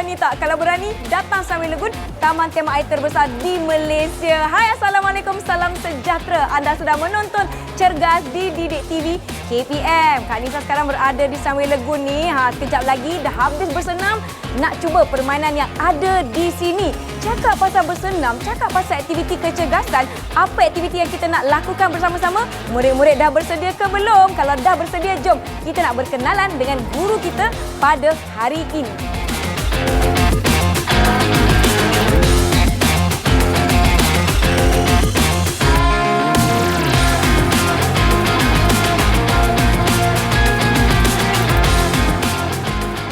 berani tak? Kalau berani, datang Sunway Lagoon, taman tema air terbesar di Malaysia. Hai, Assalamualaikum, salam sejahtera. Anda sedang menonton Cergas di Didik TV KPM. Kak Nisa sekarang berada di Sunway Lagoon ni. Sekejap lagi dah habis bersenam, nak cuba permainan yang ada di sini. Cakap pasal bersenam, cakap pasal aktiviti kecergasan, apa aktiviti yang kita nak lakukan bersama-sama? Murid-murid dah bersedia ke belum? Kalau dah bersedia, jom kita nak berkenalan dengan guru kita pada hari ini.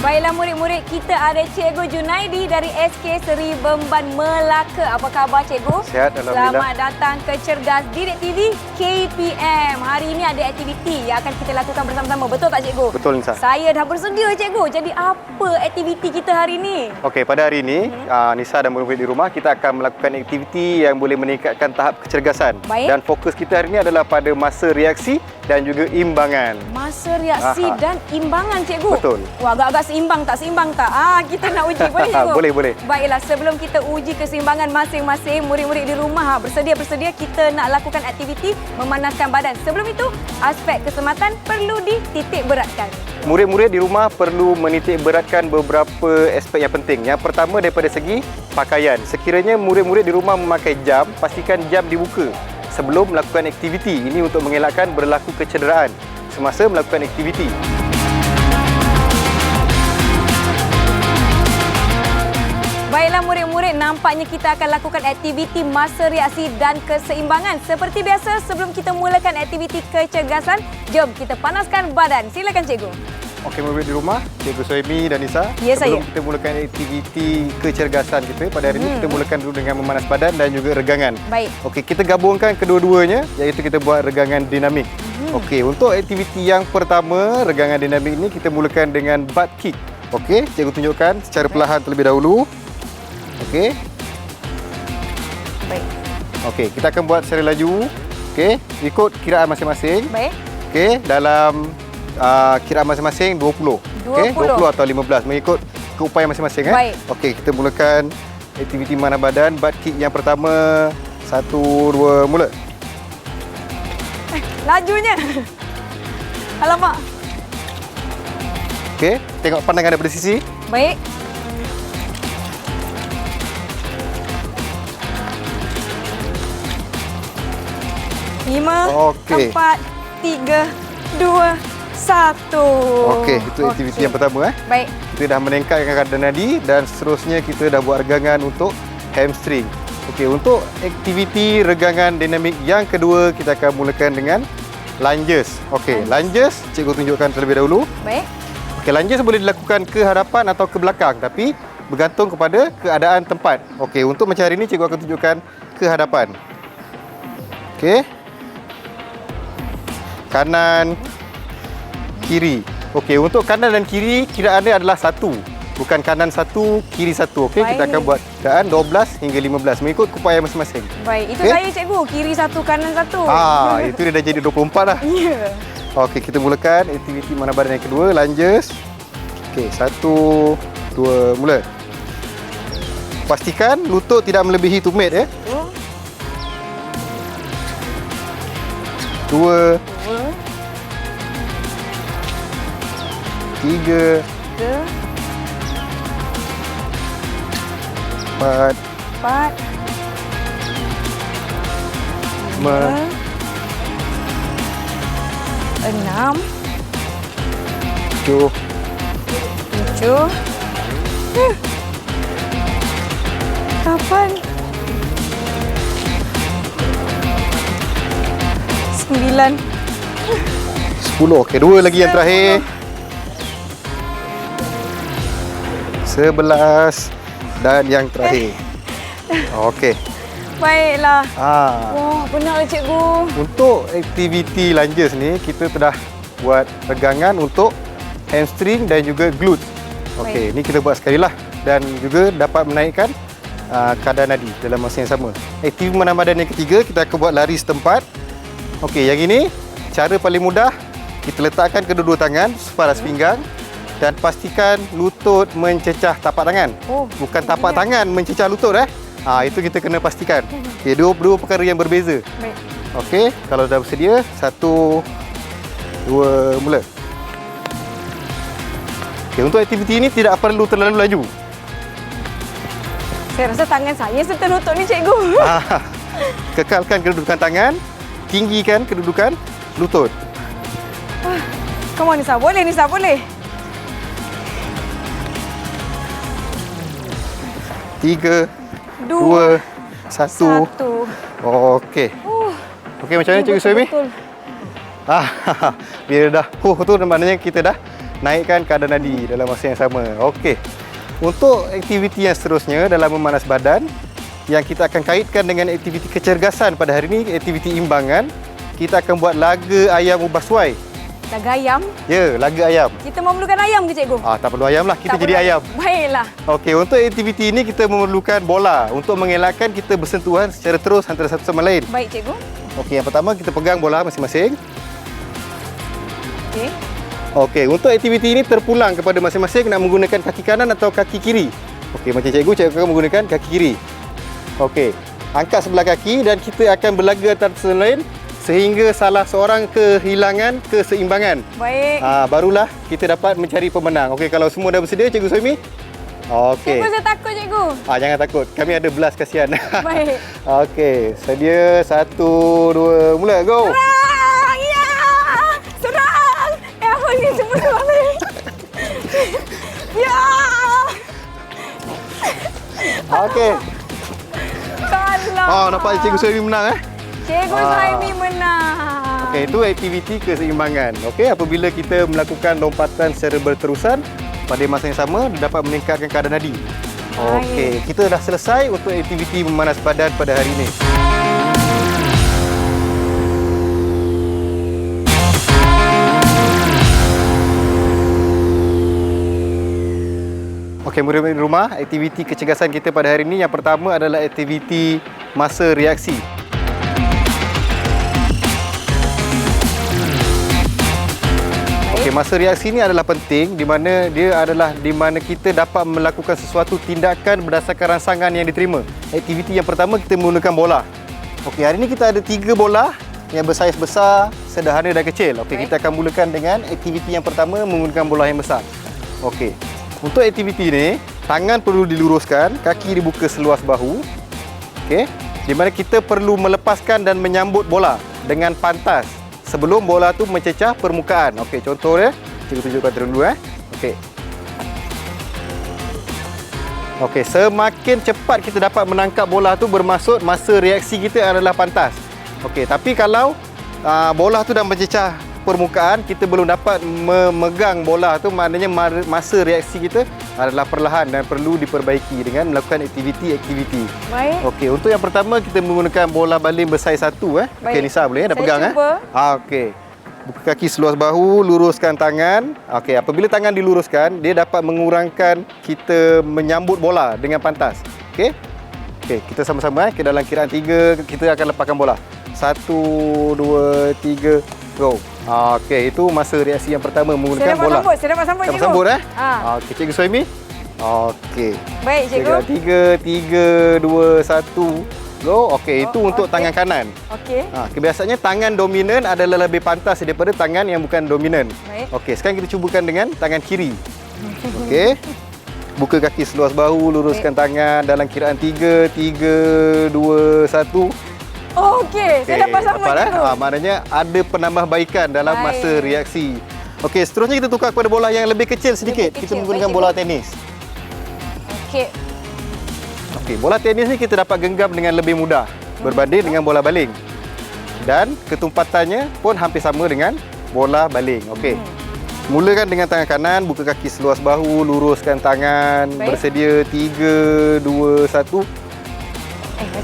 Baiklah murid-murid, kita ada Cikgu Junaidi dari SK Seri Bemban Melaka. Apa khabar Cikgu? Sihat, alhamdulillah. Selamat datang ke Cergas Didik TV KPM. Hari ini ada aktiviti yang akan kita lakukan bersama-sama. Betul tak Cikgu? Betul Nisa. Saya dah bersedia Cikgu. Jadi apa aktiviti kita hari ini? Okey, pada hari ini Nisa dan murid-murid di rumah kita akan melakukan aktiviti yang boleh meningkatkan tahap kecergasan. Baik. Dan fokus kita hari ini adalah pada masa reaksi dan juga imbangan. Masa reaksi dan imbangan Cikgu. Betul. Wah, agak-agak seimbang tak? Kita nak uji boleh Cikgu? Boleh. Baiklah, sebelum kita uji keseimbangan masing-masing murid-murid di rumah, bersedia kita nak lakukan aktiviti memanaskan badan. Sebelum itu, aspek keselamatan perlu dititik beratkan. Murid-murid di rumah perlu menitik beratkan beberapa aspek yang penting. Yang pertama daripada segi pakaian. Sekiranya murid-murid di rumah memakai jam, pastikan jam dibuka sebelum melakukan aktiviti. Ini untuk mengelakkan berlaku kecederaan semasa melakukan aktiviti. Baiklah murid-murid, nampaknya kita akan lakukan aktiviti masa reaksi dan keseimbangan. Seperti biasa, sebelum kita mulakan aktiviti kecergasan, jom kita panaskan badan. Silakan Cikgu. Okey, murid di rumah, Cikgu Soemi dan Nisa. Ya, sebelum saya. kita mulakan aktiviti kecergasan kita pada hari ini, kita mulakan dulu dengan memanas badan dan juga regangan. Baik. Okey, kita gabungkan kedua-duanya, iaitu kita buat regangan dinamik. Okey, untuk aktiviti yang pertama, regangan dinamik ini kita mulakan dengan butt kick. Okey, Cikgu tunjukkan secara perlahan terlebih dahulu. Okey. Baik. Okey, kita akan buat secara laju. Okey, ikut kiraan masing-masing. Baik. Okey, dalam kiraan masing-masing 20. Okey, 20 atau 15 mengikut keupayaan masing-masing. Baik. Okey, kita mulakan aktiviti mana badan. Butt kick yang pertama. 1, 2, mula. Lajunya. Alamak. Okey, tengok pandangan daripada sisi. Baik. Lima, Okey. 4, 3, 2, 1. Okey, itu aktiviti yang pertama. Baik. Kita dah meningkatkan kadar nadi dan seterusnya kita dah buat regangan untuk hamstring. Okey, untuk aktiviti regangan dinamik yang kedua, kita akan mulakan dengan lunges. Okey, lunges Cikgu tunjukkan terlebih dahulu. Baik. Okey, lunges boleh dilakukan ke hadapan atau ke belakang, tapi bergantung kepada keadaan tempat. Okey, untuk macam hari ini Cikgu akan tunjukkan ke hadapan. Okey. Kanan, kiri. Okey, untuk kanan dan kiri kiraannya adalah 1. Bukan kanan 1, kiri 1. Okey, kita akan buat kiraan 12 hingga 15 mengikut keupayaan masing-masing. Baik, itu Okey? saya Cikgu, kiri 1, kanan 1. Itu dia dah jadi 24 dah. Ya. Okey, kita mulakan aktiviti mana badan yang kedua, lunges. Okey, 1, 2, mula. Pastikan lutut tidak melebihi tumit ya. 2, 3, 4, 5, 6, 7, 7. Kapan? 9. 10. Okey, 2 lagi yang terakhir. 11 dan yang terakhir. Okey. Baiklah. Wah, benar Cikgu. Untuk aktiviti lunges ni kita telah buat regangan untuk hamstring dan juga glute. Okey, ni kita buat sekali lah dan juga dapat menaikkan kadar nadi dalam masa yang sama. Aktiviti mana badan yang ketiga, kita akan buat lari setempat. Okey, yang ini cara paling mudah, kita letakkan kedua-dua tangan separas pinggang Dan pastikan lutut mencecah tapak tangan. Oh, Bukan tapak tangan mencecah lutut itu kita kena pastikan. Okey, dua perkara yang berbeza. Baik. Okey, kalau dah bersedia, 1 2 mula. Okey, untuk aktiviti ini tidak perlu terlalu laju. Saya rasa tangan saya serta lutut ni cikgu. Kekalkan kedudukan tangan, tinggikan kedudukan lutut. Come on Nisa, boleh Nisa, boleh. 3 Dua, 2 1. satu. Okey. Okey, macam mana Cikgu Suhaimi? Betul. Bila dah tu maknanya kita dah naikkan kadar nadi dalam masa yang sama. Okey. Untuk aktiviti yang seterusnya dalam memanas badan yang kita akan kaitkan dengan aktiviti kecergasan pada hari ini, aktiviti imbangan, kita akan buat laga ayam ubah suai. Laga ayam. Ya, laga ayam. Kita memerlukan ayam ke cikgu? Tak perlu ayam lah, kita Tak jadi perlu ayam. Baiklah. Okey, untuk aktiviti ini kita memerlukan bola untuk mengelakkan kita bersentuhan secara terus antara satu sama lain. Baik cikgu. Okey, yang pertama kita pegang bola masing-masing. Okey. Okey, untuk aktiviti ini terpulang kepada masing-masing nak menggunakan kaki kanan atau kaki kiri. Okey, macam cikgu akan menggunakan kaki kiri. Okey, angkat sebelah kaki dan kita akan berlaga antara sama lain sehingga salah seorang kehilangan keseimbangan. Baik. Barulah kita dapat mencari pemenang. Okey, kalau semua dah bersedia Cikgu Suhaimi? Okey. Cikgu, saya takut cikgu. Jangan takut. Kami ada belas kasihan. Baik. Okey, sedia 1 2 mula go. Serang! Ya! Serang! Apa ni semua serang ni? Ya! Okey. Kalah. Nampak Cikgu Suhaimi menang Cikgu Suhaimi menang. Okey, itu aktiviti keseimbangan. Okey, apabila kita melakukan lompatan secara berterusan pada masa yang sama dapat meningkatkan kadar nadi. Okey, kita dah selesai untuk aktiviti memanas badan pada hari ini. Okey, murid-murid rumah, aktiviti kecergasan kita pada hari ini yang pertama adalah aktiviti masa reaksi. Okey, masa reaksi ini adalah penting di mana kita dapat melakukan sesuatu tindakan berdasarkan rangsangan yang diterima. Aktiviti yang pertama kita menggunakan bola. Okey, hari ini kita ada 3 bola yang bersaiz besar, sederhana dan kecil. Okey, kita akan mulakan dengan aktiviti yang pertama menggunakan bola yang besar. Okey. Untuk aktiviti ini, tangan perlu diluruskan, kaki dibuka seluas bahu. Okey. Di mana kita perlu melepaskan dan menyambut bola dengan pantas sebelum bola tu mencecah permukaan. Okey, contoh dia, cikgu tunjukkan dulu Okey. Okey, semakin cepat kita dapat menangkap bola tu bermaksud masa reaksi kita adalah pantas. Okey, tapi kalau bola tu dah mencecah permukaan, kita belum dapat memegang bola tu, maknanya masa reaksi kita adalah perlahan dan perlu diperbaiki dengan melakukan aktiviti-aktiviti. Baik. Okey, untuk yang pertama kita menggunakan bola baling bersaiz 1 Okey, Nisa boleh dah pegang cuba. Okey. Buka kaki seluas bahu, luruskan tangan. Okey, apabila tangan diluruskan, dia dapat mengurangkan kita menyambut bola dengan pantas. Okey? Okey, kita sama-sama ke dalam kiraan 3 kita akan lepaskan bola. 1 2 3 go. Okey, itu masa reaksi yang pertama menggunakan bola. Saya dapat sambut cikgu. Sambut Okey, Cikgu Suhaimi. Okey. Baik cikgu. 3 2 1 go. Okey, itu untuk tangan kanan. Okey. Kebiasaannya tangan dominan adalah lebih pantas daripada tangan yang bukan dominan. Baik. Okey, sekarang kita cubakan dengan tangan kiri. Okey. Buka kaki seluas bahu, luruskan tangan dalam kiraan 3 2 1. Okey, saya dapat sambut cikgu. Maknanya ada penambahbaikan dalam masa reaksi. Okey, seterusnya kita tukar kepada bola yang lebih kecil sedikit. Kita menggunakan bola tenis. Okey. Okey, bola tenis ni kita dapat genggam dengan lebih mudah berbanding dengan bola baling. Dan ketumpatannya pun hampir sama dengan bola baling. Okey. Mulakan dengan tangan kanan, buka kaki seluas bahu, luruskan tangan. Baik. Bersedia 3 2 1.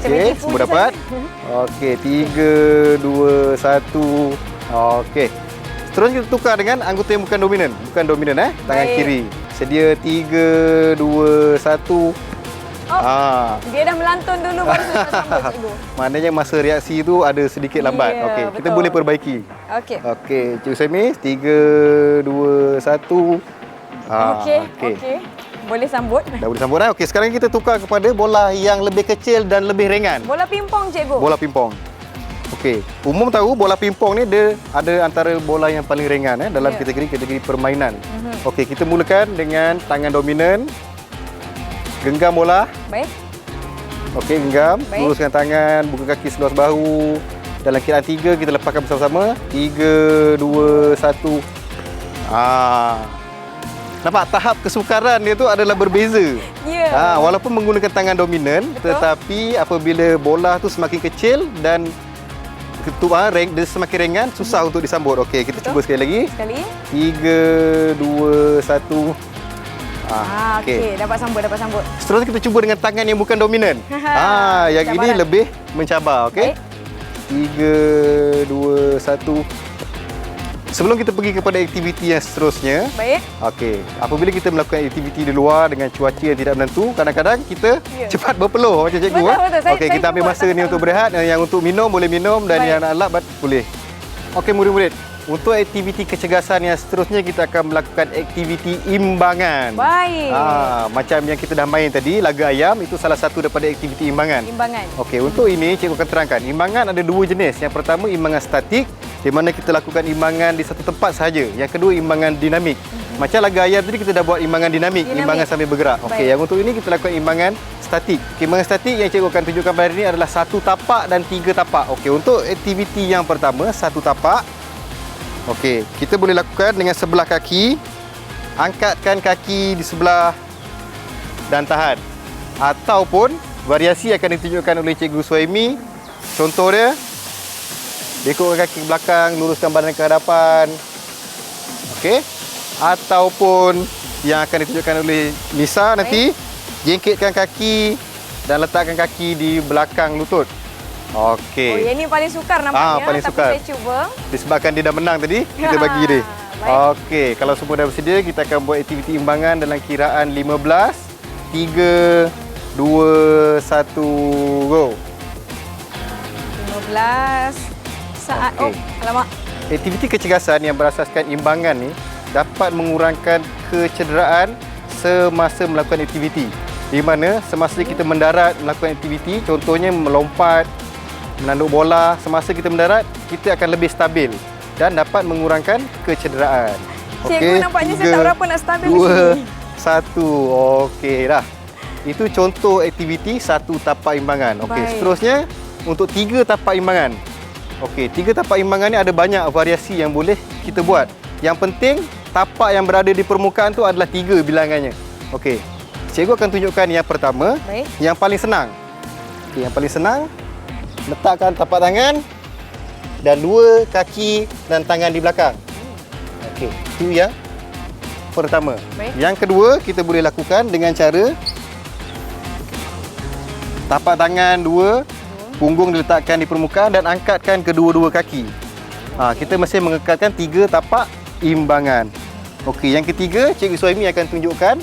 Okey, semua dapat? Okey, 3 2 1. Okey. Seterusnya kita tukar dengan anggota yang bukan dominan. Bukan dominan tangan kiri. Sedia 3 2 1. Dia dah melantun dulu baru saya nak sambut cikgu. Maknanya masa reaksi itu ada sedikit lambat. Ya, Okey, kita betul. boleh perbaiki. Okey. Okey, Cikgu Suhaimi, 3 2 1. Okey. Boleh sambut. Dah boleh sambut dah. Okey, sekarang kita tukar kepada bola yang lebih kecil dan lebih ringan. Bola pingpong, cikgu. Bola pingpong. Okey, umum tahu bola pingpong ni dia ada antara bola yang paling ringan dalam kategori permainan. Okey, kita mulakan dengan tangan dominan. Genggam bola. Baik. Okey, genggam. Baik. Luruskan tangan, buka kaki seluas bahu. Dalam kiraan 3 kita lepaskan bersama-sama. 3, 2, 1. Nampak tahap kesukaran dia tu adalah berbeza. Ya. Walaupun menggunakan tangan dominan, tetapi apabila bola tu semakin kecil dan dia semakin ringan, susah untuk disambut. Okey, kita cuba sekali lagi. Sekali. 3, 2, 1. Okey, dapat sambut. Seterusnya kita cuba dengan tangan yang bukan dominan. Yang ini lebih mencabar, okey? 3, 2, 1. Sebelum kita pergi kepada aktiviti yang seterusnya. Baik. Okey, apabila kita melakukan aktiviti di luar dengan cuaca yang tidak menentu, kadang-kadang kita cepat berpeluh macam cikgu. Betul. Okey, kita ambil masa ni untuk berehat. Yang untuk minum boleh minum dan yang nak labat boleh. Okey, murid-murid. Untuk aktiviti kecergasan yang seterusnya, kita akan melakukan aktiviti imbangan. Baik. Macam yang kita dah main tadi, laga ayam, itu salah satu daripada aktiviti imbangan. Okey, untuk ini cikgu akan terangkan. Imbangan ada dua jenis. Yang pertama, imbangan statik, di mana kita lakukan imbangan di satu tempat sahaja. Yang kedua, imbangan dinamik. Macam laga ayam tadi kita dah buat imbangan dinamik. Imbangan sambil bergerak. Okey, yang untuk ini kita lakukan imbangan statik. Imbangan statik yang cikgu akan tunjukkan pada hari ini adalah 1 tapak dan 3 tapak. Okey, untuk aktiviti yang pertama, 1 tapak. Okey, kita boleh lakukan dengan sebelah kaki. Angkatkan kaki di sebelah dan tahan. Ataupun variasi akan ditunjukkan oleh Cikgu Suhaimi. Contoh dia, bekukkan kaki ke belakang, luruskan badan ke hadapan. Okey. Ataupun yang akan ditunjukkan oleh Nisa nanti, jengkitkan kaki dan letakkan kaki di belakang lutut. Okey. Yang ini paling sukar nampaknya. Paling sukar. Tapi saya cuba. Disebabkan dia dah menang tadi, kita bagi dia. Okey, kalau semua dah bersedia, kita akan buat aktiviti imbangan dalam kiraan 15, 3, 2, 1, go. 15 saat. Okey. Alamak. Aktiviti kecergasan yang berasaskan imbangan ni dapat mengurangkan kecederaan semasa melakukan aktiviti. Di mana semasa kita mendarat melakukan aktiviti, contohnya melompat, menanduk bola, semasa kita mendarat, kita akan lebih stabil dan dapat mengurangkan kecederaan. Cikgu, nampaknya saya tak berapa nak stabil di 2, 1. sini. Okey dah. Itu contoh aktiviti 1 tapak imbangan. Okey, seterusnya untuk 3 tapak imbangan. Okey, 3 tapak imbangan ni ada banyak variasi yang boleh kita buat. Yang penting, tapak yang berada di permukaan tu adalah 3 bilangannya. Okey. Cikgu akan tunjukkan yang pertama, yang paling senang. Okey, yang paling senang, letakkan tapak tangan dan 2 kaki dan tangan di belakang. Okey, itu yang pertama. Yang kedua, kita boleh lakukan dengan cara tapak tangan 2, punggung diletakkan di permukaan dan angkatkan kedua-dua kaki. Kita masih mengekalkan 3 tapak imbangan. Okey, yang ketiga, Cikgu Suhaimi akan tunjukkan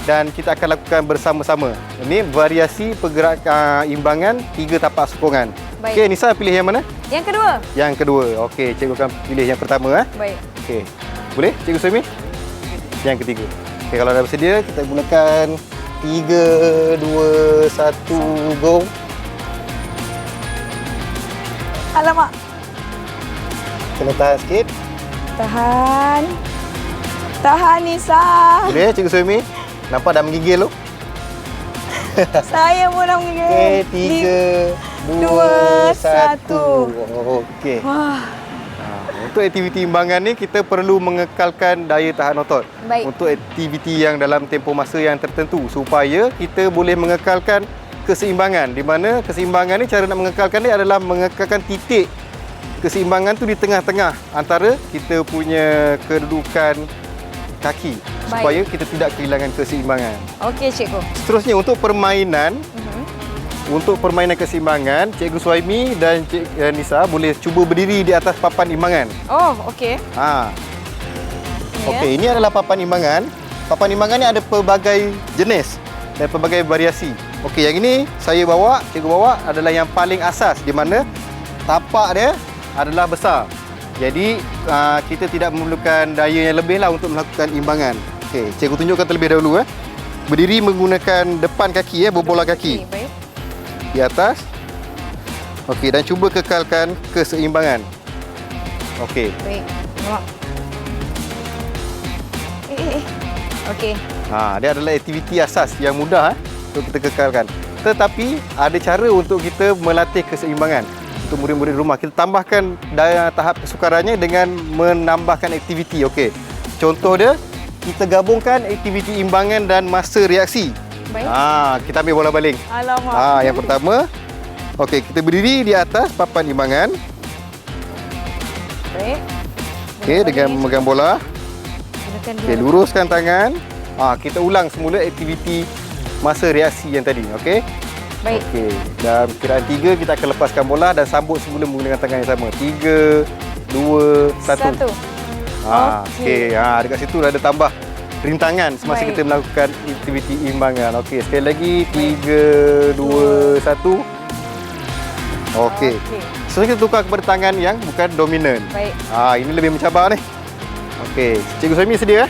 dan kita akan lakukan bersama-sama. Ini variasi pergerakan imbangan 3 tapak sokongan. Okey, Nisa pilih yang mana? Yang kedua. Yang kedua. Okey, cikgu akan pilih yang pertama. Baik. Okey. Boleh, Cikgu Suhaimi? Yang ketiga. Okey, kalau dah bersedia, kita gunakan 3, 2, 1, go. Alamak. Kena tahan sikit. Tahan Nisa. Boleh, Cikgu Suhaimi? Nampak dah menggigil tu? Saya pun dah menggigil. Okey, 3, 2, 1. Okey. Untuk aktiviti imbangan ni, kita perlu mengekalkan daya tahan otot. Untuk aktiviti yang dalam tempoh masa yang tertentu, supaya kita boleh mengekalkan keseimbangan. Di mana keseimbangan ni, cara nak mengekalkan dia adalah mengekalkan titik keseimbangan tu di tengah-tengah antara kita punya kedudukan kaki. Supaya kita tidak kehilangan keseimbangan. Okey, cikgu. Seterusnya, untuk permainan, untuk permainan keseimbangan, Cikgu Suhaimi dan Cik Nisa boleh cuba berdiri di atas papan imbangan. Oh, okey. Okey, ini adalah papan imbangan. Papan imbangan ni ada pelbagai jenis dan pelbagai variasi. Okey, yang ini saya bawa, cikgu bawa adalah yang paling asas, di mana tapak dia adalah besar. Jadi kita tidak memerlukan daya yang lebih lah untuk melakukan imbangan. Okey, cikgu tunjukkan terlebih dahulu. Berdiri menggunakan depan kaki, bola kaki. Okey, baik. Di atas. Okey, dan cuba kekalkan keseimbangan. Okey. Baik. Nampak. Okey. Dia adalah aktiviti asas yang mudah untuk kita kekalkan. Tetapi ada cara untuk kita melatih keseimbangan. Untuk murid-murid rumah, kita tambahkan daya tahap kesukarannya dengan menambahkan aktiviti. Okey. Contoh dia, kita gabungkan aktiviti imbangan dan masa reaksi. Baik. Kita ambil bola baling. Alamak. Yang pertama, okey, kita berdiri di atas papan imbangan. Baik. Okey, dengan memegang bola. Okey, luruskan tangan. Kita ulang semula aktiviti masa reaksi yang tadi. Okey. Baik. Okey, dalam kiraan 3 kita akan lepaskan bola dan sambut semula menggunakan tangan yang sama. 3, 2, 1. Okey, dekat situ dah ada tambah rintangan semasa kita melakukan aktiviti imbangan. Okey, sekali lagi 3, 2, 1. Okey. Sekarang kita tukar kepada tangan yang bukan dominan. Baik. Ini lebih mencabar ni. Okey, Cikgu Suhaimi sedia?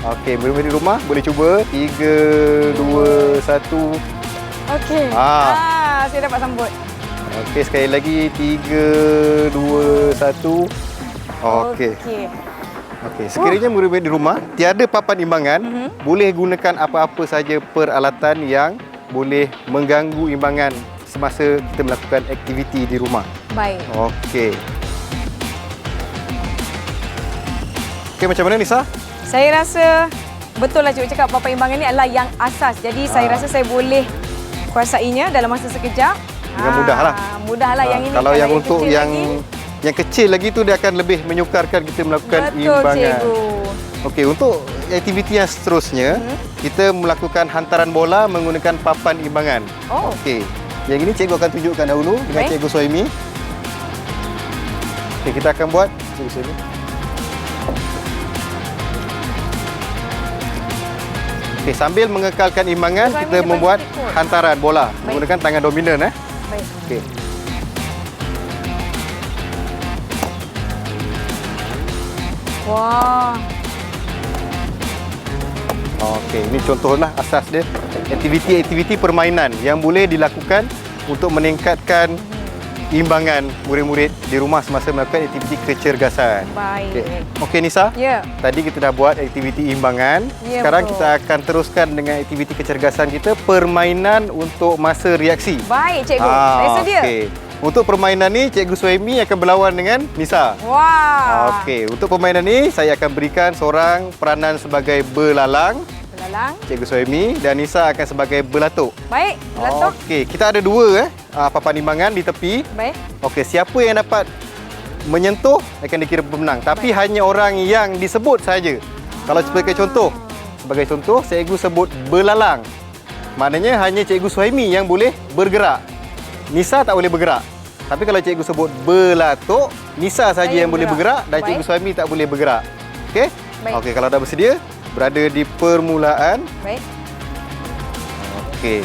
Okey, murid-murid rumah boleh cuba. 3, 2, 1. Okey. Saya dapat sambut. Okey, sekali lagi 3, 2, 1. Okey. Okey, sekiranya murid-murid di rumah tiada papan imbangan, boleh gunakan apa-apa saja peralatan yang boleh mengganggu imbangan semasa kita melakukan aktiviti di rumah. Baik. Okey. Okey, macam mana Nisa? Saya rasa betul lah cikgu cakap papan imbangan ni adalah yang asas. Jadi saya rasa saya boleh kuasainya dalam masa sekejap. Dengan mudahlah. Mudahlah yang ini. Kalau yang untuk kecil yang kecil lagi tu dia akan lebih menyukarkan kita melakukan betul, imbangan. Cikgu. Okey, untuk aktiviti yang seterusnya, kita melakukan hantaran bola menggunakan papan imbangan. Okey. Yang ini cikgu akan tunjukkan dahulu dengan Cikgu Suhaimi. Okey, kita akan buat Cikgu Suhaimi. Okey, sambil mengekalkan imbangan, kita membuat hantaran bola menggunakan tangan dominan. Baik. Okey. Wah. Okey, ini contohlah asas dia. Aktiviti-aktiviti permainan yang boleh dilakukan untuk meningkatkan imbangan murid-murid di rumah semasa melakukan aktiviti kecergasan. Baik. Okey Nisa. Ya. Tadi kita dah buat aktiviti imbangan. Ya, sekarang betul. kita akan teruskan dengan aktiviti kecergasan kita, permainan untuk masa reaksi. Baik, cikgu. Saya sedia. Okey. Untuk permainan ni, Cikgu Suhaimi akan berlawan dengan Nisa. Wah. Okey, untuk permainan ni saya akan berikan seorang peranan sebagai belalang. Belalang. Cikgu Suhaimi dan Nisa akan sebagai belatuk. Baik, belatuk. Okey, kita ada dua papan imbangan di tepi. Baik. Okey, siapa yang dapat menyentuh akan dikira pemenang. Tapi hanya orang yang disebut saja. Kalau sebagai contoh, cikgu sebut belalang. Maknanya hanya Cikgu Suhaimi yang boleh bergerak. Nisa tak boleh bergerak. Tapi kalau cikgu sebut belatuk, Nisa saja yang boleh bergerak dan Cikgu Suhaimi tak boleh bergerak. Okey? Okey, kalau dah bersedia, berada di permulaan. Baik. Okey.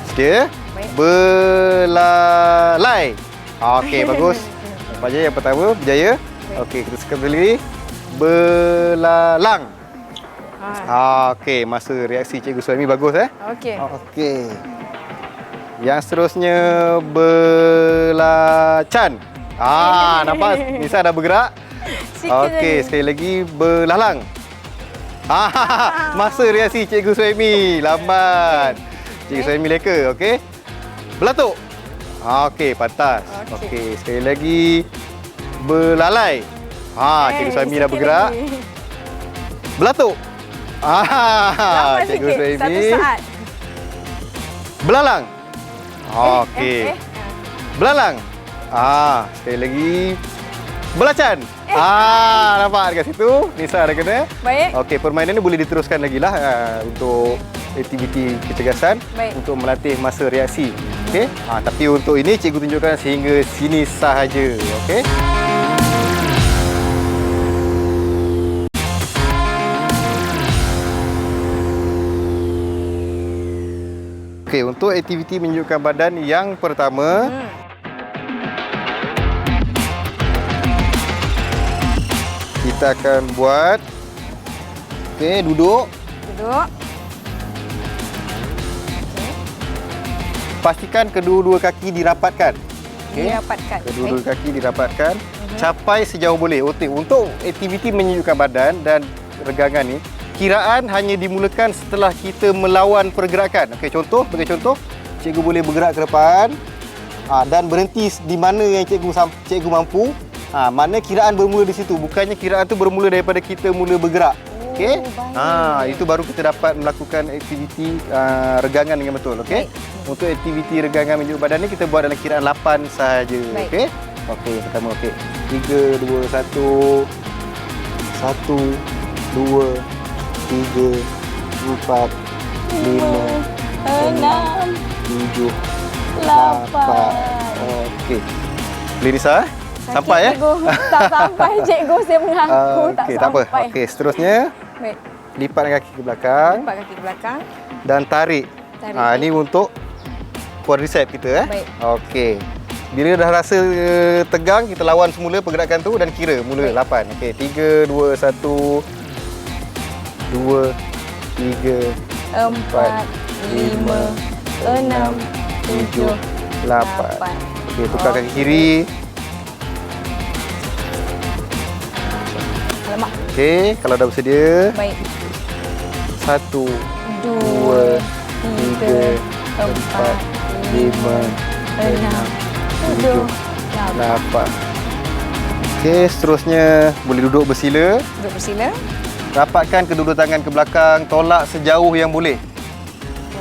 Sedia? Baik. Belalai. Okey, bagus. Nampak je yang pertama, berjaya. Okey, kita sekali lagi. Belalang. Okey, masa reaksi Cikgu Suhaimi bagus Okey. Okey. Yang seterusnya belacan. Nampak Nisa dah bergerak. Okey, sekali lagi belalang. Masa reaksi Cikgu Suhaimi lambat. Cikgu Suhaimi leka, okey. Belatuk. Okey, pantas. Okey, sekali lagi belalai. Cikgu Suhaimi dah bergerak. Belatuk. Cikgu Suhaimi. Satu saat. Belalang. Okey. Belalang. Sekali lagi. Belacan. Nampak dekat situ. Nisa dah kena. Baik. Okey, permainan ni boleh diteruskan lagi lah untuk aktiviti kecergasan. Baik. Untuk melatih masa reaksi. Okey. Tapi untuk ini cikgu tunjukkan sehingga sini sahaja. Okey. Okey, untuk aktiviti menunjukkan badan yang pertama, kita akan buat Okey, duduk. Duduk. Pastikan kedua-dua kaki dirapatkan. Okey. Dirapatkan. Kedua-dua Baik. kaki dirapatkan. Capai sejauh boleh. Untuk aktiviti menyejukkan badan dan regangan ni, kiraan hanya dimulakan setelah kita melawan pergerakan. Okey, bagi contoh, cikgu boleh bergerak ke depan dan berhenti di mana yang cikgu mampu. Mana kiraan bermula di situ. Bukannya kiraan tu bermula daripada kita mula bergerak. Okey? baik. Itu baru kita dapat melakukan aktiviti regangan dengan betul. Okey? Untuk aktiviti regangan menunjuk badan ni kita buat dalam kiraan 8 sahaja. Baik. Okey? Okey, pertama okey. 3 2 1 1 2 3 4 5 6 7 8. Okey. Boleh Nisa? Sampai Cikgu. Tak sampai cikgu, saya mengaku tak Okey, sampai. tak apa. Okey, seterusnya Baik. lipat kaki ke belakang Lipat kaki ke belakang. dan tarik. Tarik. Ini untuk quadricep kita. Baik. Okey. Bila dah rasa tegang, kita lawan semula pergerakan tu dan kira mula 8. Okey, 3 2 1 2 3 4, 5, 6, 7, 8. Okey, tukar kaki kiri. Alamak. Okey, kalau dah bersedia. Baik. 1 2, 3, 4, 5 6, 7, 8. 8. Okey, seterusnya boleh duduk bersila. Duduk bersila. Rapatkan kedua-dua tangan ke belakang, tolak sejauh yang boleh.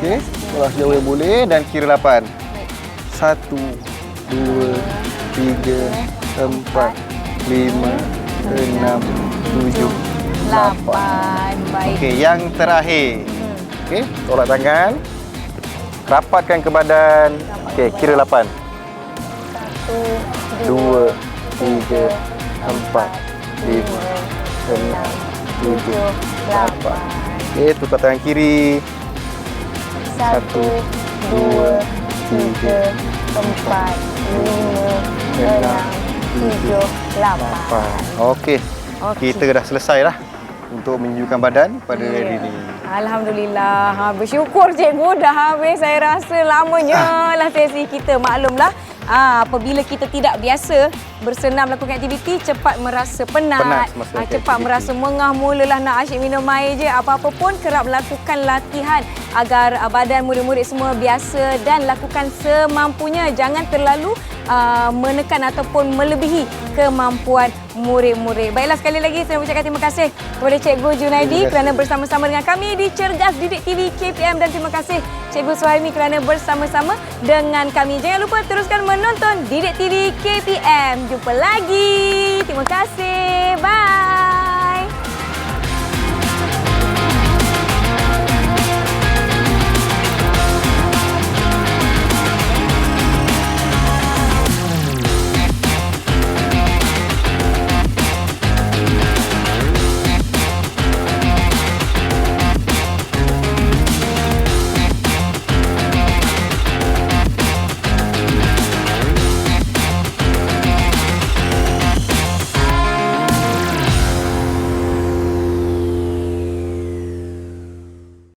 Okey, tolak sejauh yang boleh dan kira 8. Baik. 1 2 3 4 5 6 7 8. Baik. Okey, yang terakhir. Okey, tolak tangan. Rapatkan ke badan. Okey, kira 8. 1, 2 3 4 5 6 7 8. Okey, tukar tangan kiri. 1, 2, 3, 4, 5, 6, 7, 8. Okey. Kita dah selesai lah untuk menunjukkan badan pada hari ini. Alhamdulillah. Bersyukur cikgu dah habis. Saya rasa lamanya lah sesi kita. Maklumlah, apabila kita tidak biasa bersenam melakukan aktiviti, cepat merasa penat, semasa cepat aktiviti. merasa mengah, mulalah nak asyik minum air je. Apa-apa pun kerap lakukan latihan agar badan murid-murid semua biasa dan lakukan semampunya. Jangan terlalu menekan ataupun melebihi kemampuan murid-murid. Baiklah, sekali lagi saya mengucapkan terima kasih kepada Cikgu Junaidi kerana bersama-sama dengan kami di Cergas Didik TV KPM, dan terima kasih Cikgu Suhaimi kerana bersama-sama dengan kami. Jangan lupa teruskan menonton Didik TV KPM. Jumpa lagi. Terima kasih. Bye.